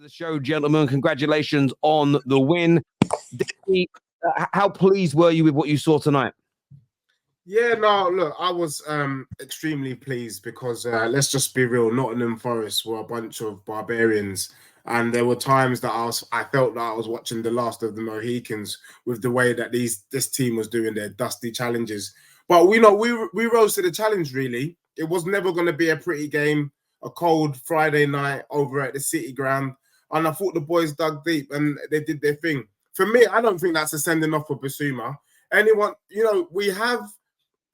The show, gentlemen. Congratulations on the win. Dickie, how pleased were you with what you saw tonight? Yeah, no, look, I was extremely pleased because let's just be real, Nottingham Forest were a bunch of barbarians, and there were times that I felt that I was watching the last of the Mohicans with the way that this team was doing their dusty challenges. But we rose to the challenge. Really, it was never going to be a pretty game, a cold Friday night over at the City Ground, and I thought the boys dug deep and they did their thing. For me, I don't think that's a sending off for Basuma. Anyone,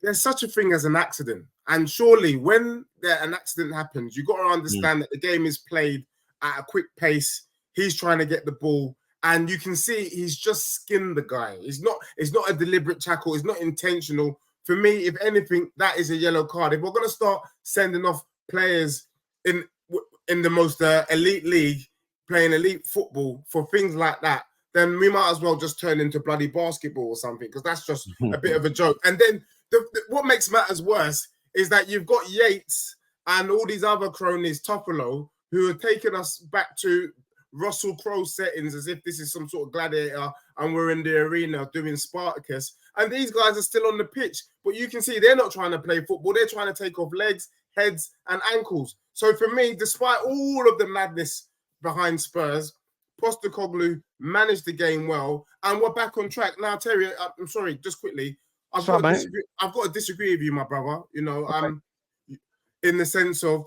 there's such a thing as an accident. And surely when an accident happens, you've got to understand that the game is played at a quick pace. He's trying to get the ball. And you can see he's just skinned the guy. It's not a deliberate tackle. It's not intentional. For me, if anything, that is a yellow card. If we're going to start sending off players in the most elite league, playing elite football for things like that, then we might as well just turn into bloody basketball or something, because that's just a bit of a joke. And then what makes matters worse is that you've got Yates and all these other cronies, Toffolo, who are taking us back to Russell Crowe settings as if this is some sort of gladiator and we're in the arena doing Spartacus. And these guys are still on the pitch, but you can see they're not trying to play football. They're trying to take off legs, heads, and ankles. So for me, despite all of the madness behind Spurs, Postecoglou managed the game well, and we're back on track. Now, Terry, I'm sorry, just quickly, I've got to disagree with you, my brother. In the sense of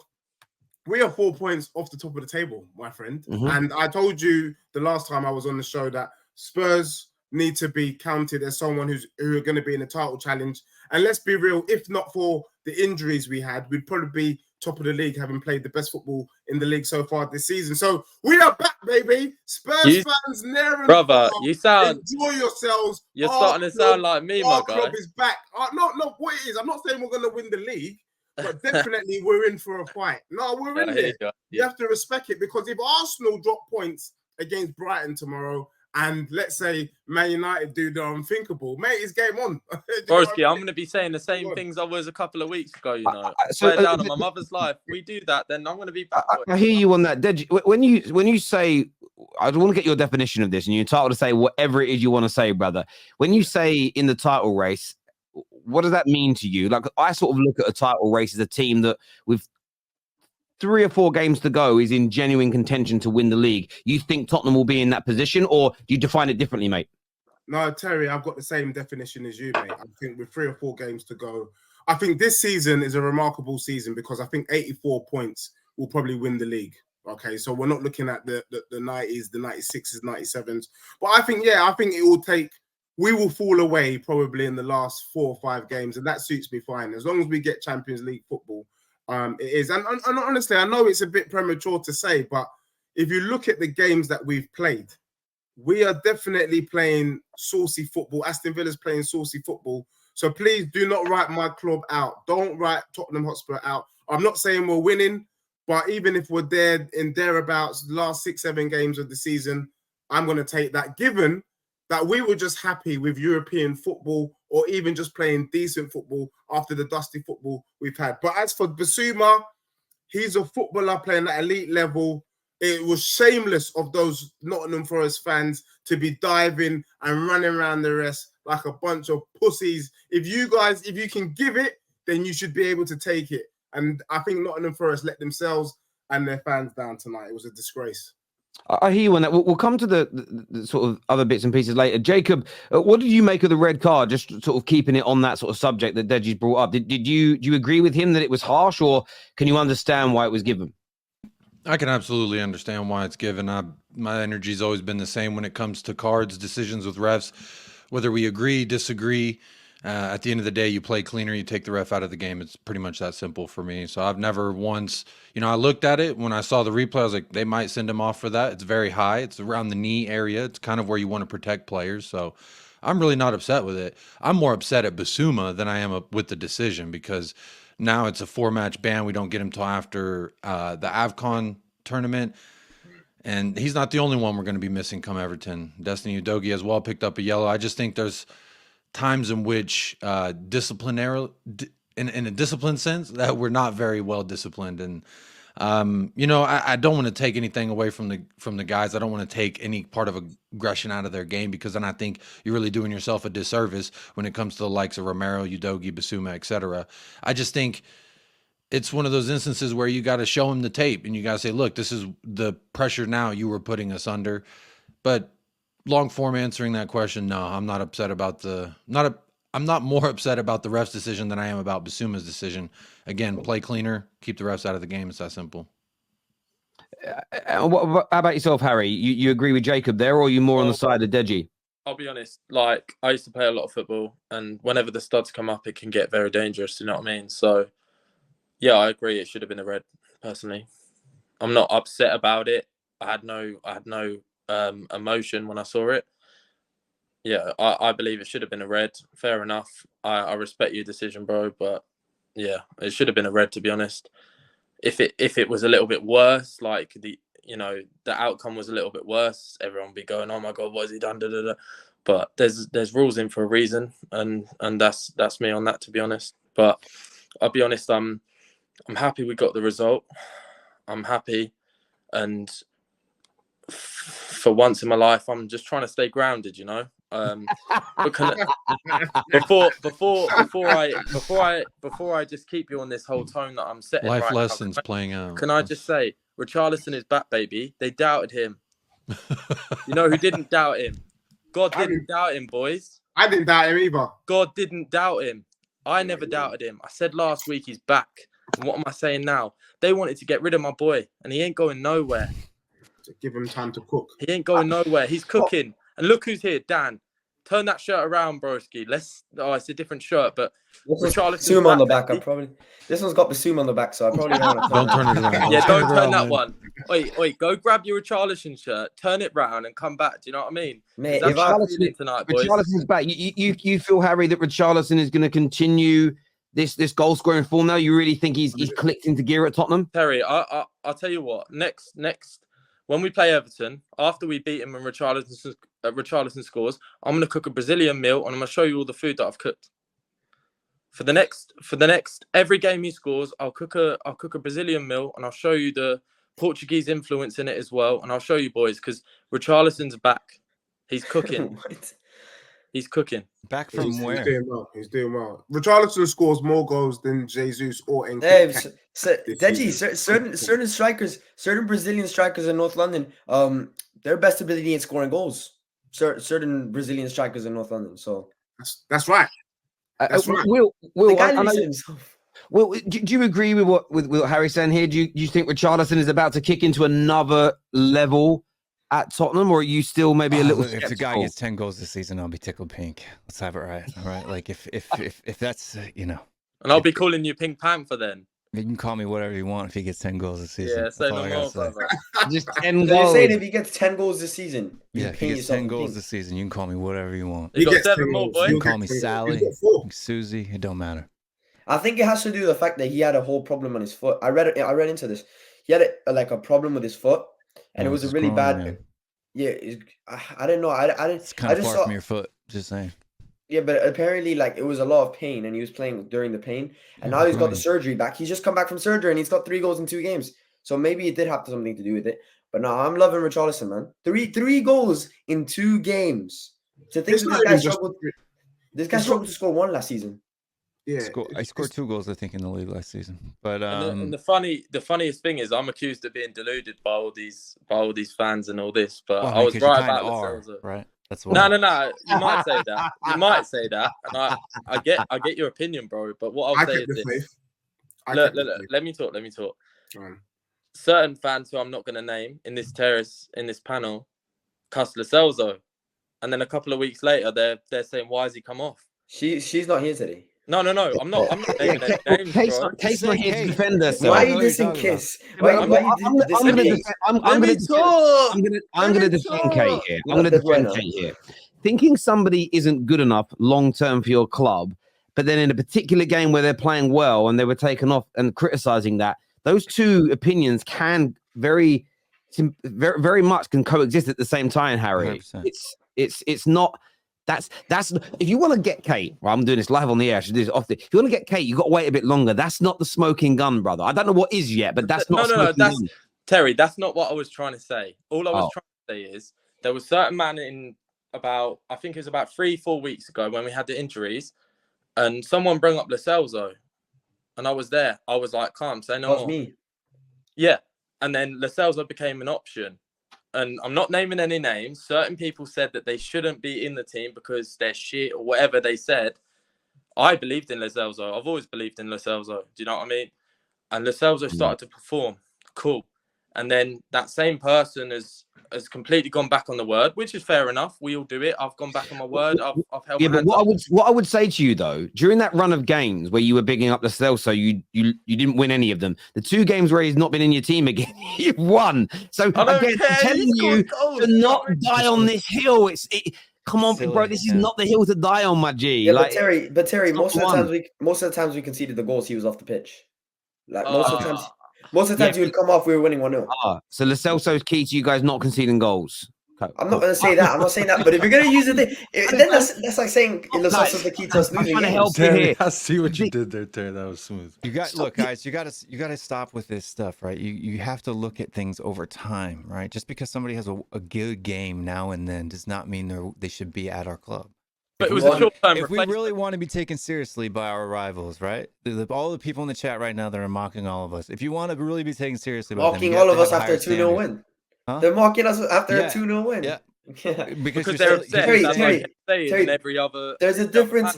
we are 4 points off the top of the table, my friend. And I told you the last time I was on the show that Spurs need to be counted as someone who are going to be in a title challenge. And let's be real, if not for the injuries we had, we'd probably be top of the league, having played the best football in the league so far this season. So we are back, baby. Spurs fans, near and brother, far, enjoy yourselves. You're starting to sound like me, my guy. Our club is back. No, what it is, I'm not saying we're going to win the league, but definitely we're in for a fight. No, we're in there. You have to respect it, because if Arsenal drop points against Brighton tomorrow, and let's say Man United do the unthinkable, mate, it's game on. Broski, I'm going to be saying the same things I was a couple of weeks ago, Swear down on my mother's life. We do that, then I'm going to be back. I hear you on that. When you say, I want to get your definition of this, and you're entitled to say whatever it is you want to say, brother. When you say in the title race, what does that mean to you? Like, I sort of look at a title race as a team that with 3 or 4 games to go is in genuine contention to win the league. You think Tottenham will be in that position, or do you define it differently, mate? No, Terry, I've got the same definition as you, mate. I think with 3 or 4 games to go, I think this season is a remarkable season, because I think 84 points will probably win the league. Okay, so we're not looking at the 90s, the 96s, 97s. But I think it will take, we will fall away probably in the last 4 or 5 games, and that suits me fine. As long as we get Champions League football, it is. And honestly, I know it's a bit premature to say, but if you look at the games that we've played, we are definitely playing saucy football. Aston Villa's playing saucy football. So please do not write my club out. Don't write Tottenham Hotspur out. I'm not saying we're winning, but even if we're there in thereabouts, the last 6-7 games of the season, I'm going to take that, given that we were just happy with European football, or even just playing decent football after the dusty football we've had. But as for Basuma, he's a footballer playing at elite level. It was shameless of those Nottingham Forest fans to be diving and running around the rest like a bunch of pussies. If you can give it, then you should be able to take it. And I think Nottingham Forest let themselves and their fans down tonight. It was a disgrace. I hear you on that. We'll come to the sort of other bits and pieces later. Jacob, what did you make of the red card? Just sort of keeping it on that sort of subject that Deji's brought up. Do you agree with him that it was harsh, or can you understand why it was given? I can absolutely understand why it's given. My energy's always been the same when it comes to cards, decisions with refs. Whether we agree, disagree, at the end of the day, you play cleaner, you take the ref out of the game. It's pretty much that simple for me. So I've never once, I looked at it. When I saw the replay, I was like, they might send him off for that. It's very high. It's around the knee area. It's kind of where you want to protect players. So I'm really not upset with it. I'm more upset at Basuma than I am with the decision, because now it's a 4-match ban. We don't get him till after the AFCON tournament. And he's not the only one we're going to be missing come Everton. Destiny Udogie as well picked up a yellow. I just think there's times in which in a disciplined sense that we're not very well disciplined. And I don't want to take anything away from the guys. I don't want to take any part of aggression out of their game, because then I think you're really doing yourself a disservice when it comes to the likes of Romero, Udogie, Basuma, etc. I just think it's one of those instances where you got to show him the tape and you got to say, look, this is the pressure now you were putting us under. But long form answering that question, no, I'm not upset about I'm not more upset about the ref's decision than I am about Basuma's decision. Again, play cleaner, keep the refs out of the game. It's that simple. How about yourself, Harry? You agree with Jacob there, or are you more on the side of Deji? I'll be honest. Like, I used to play a lot of football, and whenever the studs come up, it can get very dangerous. You know what I mean? So, yeah, I agree. It should have been a red. Personally, I'm not upset about it. I had no emotion when I saw it. Yeah, I believe it should have been a red. Fair enough. I respect your decision, bro. But yeah, it should have been a red, to be honest. If it was a little bit worse, like the outcome was a little bit worse, everyone would be going, "Oh my God, what has he done?" Da, da, da. But there's rules in for a reason, and that's me on that, to be honest. But I'll be honest, I'm happy we got the result. I'm happy, and for once in my life, I'm just trying to stay grounded, before I just keep you on this whole tone that I'm setting. Life right lessons now, playing out. Can I just say, Richarlison is back, baby. They doubted him. You know who didn't doubt him? God didn't doubt him, boys. I didn't doubt him either. God didn't doubt him. I never doubted him. I said last week he's back. And what am I saying now? They wanted to get rid of my boy, and he ain't going nowhere. To give him time to cook. He ain't going nowhere. He's cooking. And look who's here, Dan. Turn that shirt around, broski. It's a different shirt, but Basuma on the back. This one's got Basuma on the back, so I probably don't turn it around. Yeah, don't turn that one. Wait, go grab your Richarlison shirt, turn it round, and come back. Do you know what I mean? Mate, if Richarlison's back. You feel, Harry, that Richarlison is going to continue this goal scoring form now? You really think he's clicked into gear at Tottenham? Terry, I'll tell you what. Next, when we play Everton, after we beat him and Richarlison scores, I'm going to cook a Brazilian meal, and I'm going to show you all the food that I've cooked. For the next every game he scores, I'll cook a Brazilian meal, and I'll show you the Portuguese influence in it as well, and I'll show you, boys, because Richarlison's back. He's cooking. He's cooking. Back from where? He's doing well. Richarlison scores more goals than Jesus or Deji, certain strikers, certain Brazilian strikers in North London, their best ability in scoring goals. Certain Brazilian strikers in North London. So that's right. That's right. Will, do do you agree with what Harry's saying here? Do you think Richarlison is about to kick into another level at Tottenham, or are you still maybe a little skeptical? If the guy gets 10 goals this season, I'll be tickled pink. Let's have it right. All right. Like if that's And I'll be calling you Pink Panther then. You can call me whatever you want if he gets 10 goals this season. Yeah, say no more, brother. Just 10 So goals. you're saying if he gets 10 goals this season, if he gets 10 goals this season, you can call me whatever you want. You got 7 more, boy. You can call me Sally, Susie. It don't matter. I think it has to do with the fact that he had a whole problem on his foot. I read into this. He had a problem with his foot, and it was a really bad. Yeah, I didn't know. I didn't. It's kind of far from your foot. Just saying. Yeah, but apparently, it was a lot of pain, and he was playing during the pain, and now he's got the surgery back. He's just come back from surgery, and he's got 3 goals in 2 games. So maybe it did have something to do with it. But no, I'm loving Richarlison, man. 3 goals in 2 games. To think this guy struggled to score 1 last season. Yeah, I scored 2 goals, I think, in the league last season. But and the funniest thing is, I'm accused of being deluded by all these fans and all this. But I was right about the right. That's what. No. You might say that. And I get your opinion, bro. But what I'll say is this. Look, let me talk. Certain fans who I'm not going to name in this panel, cuss Lo Celso, and then a couple of weeks later, they're saying, "Why has he come off?" She's not here today. No. I'm not naming their names, bro. Case not here to defend us. Why are you dissing Kiss? I'm going to defend Kate here. I'm going to defend Kate here. Thinking somebody isn't good enough long term for your club, but then in a particular game where they're playing well and they were taken off and criticizing that, those two opinions can very, very much can coexist at the same time, Harry. 100%. It's not That's if you want to get Kate, well, I'm doing this live on the air. I should do this off the. If you want to get Kate, you got to wait a bit longer. That's not the smoking gun, brother. I don't know what is yet, but that's not. No. That's Terry. That's not what I was trying to say. All I was trying to say is there was certain man in about, I think it was about 3-4 weeks ago when we had the injuries, and someone brought up Lo Celso, and I was there. I was like, "Calm, say no more." That was me. Yeah, and then Lo Celso became an option. And I'm not naming any names. Certain people said that they shouldn't be in the team because they're shit or whatever they said. I believed in Lo Celso. I've always believed in Lo Celso. Do you know what I mean? And Lo Celso started to perform. Cool. And then that same person has completely gone back on the word, which is fair enough. We all do it. I've gone back on my word. I've held my hands up. What I would say to you though, during that run of games where you were bigging up the Celso, you didn't win any of them. The 2 games where he's not been in your team again, you've won. So again, I'm telling you to not die on this hill. Come on, bro. This is not the hill to die on, my G. Yeah, like, but Terry, most of the times we conceded the goals, he was off the pitch. Like most of the times he would come off, we were winning 1-0. So Lo Celso's key to you guys not conceding goals. I'm not going to say that. I'm not saying that. But if you're going to use it, then that's like saying Lo Celso's the key to us losing. Help you here. I see what you did there, Terry. That was smooth. Look, guys. You got to stop with this stuff, right? You have to look at things over time, right? Just because somebody has a good game now and then does not mean they should be at our club. But it was a short time. If we really want to be taken seriously by our rivals, right? All the people in the chat right now that are mocking all of us. If you want to really be taken seriously, mocking all of us after a 2-0 win. Huh? They're mocking us after a 2-0 win. Yeah. Because they're upset. Terry, every other there's a difference.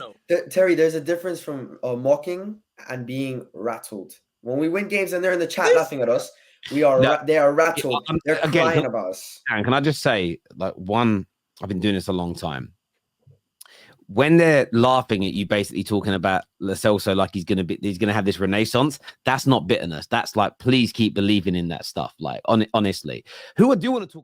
Terry, there's a difference from mocking and being rattled. When we win games and they're in the chat laughing at us, they are rattled. They're crying about us. Aaron, can I just say, like, I've been doing this a long time. When they're laughing at you, basically talking about Lo Celso like he's gonna have this renaissance, that's not bitterness. That's like, please keep believing in that stuff. Like, honestly, who I do want to talk.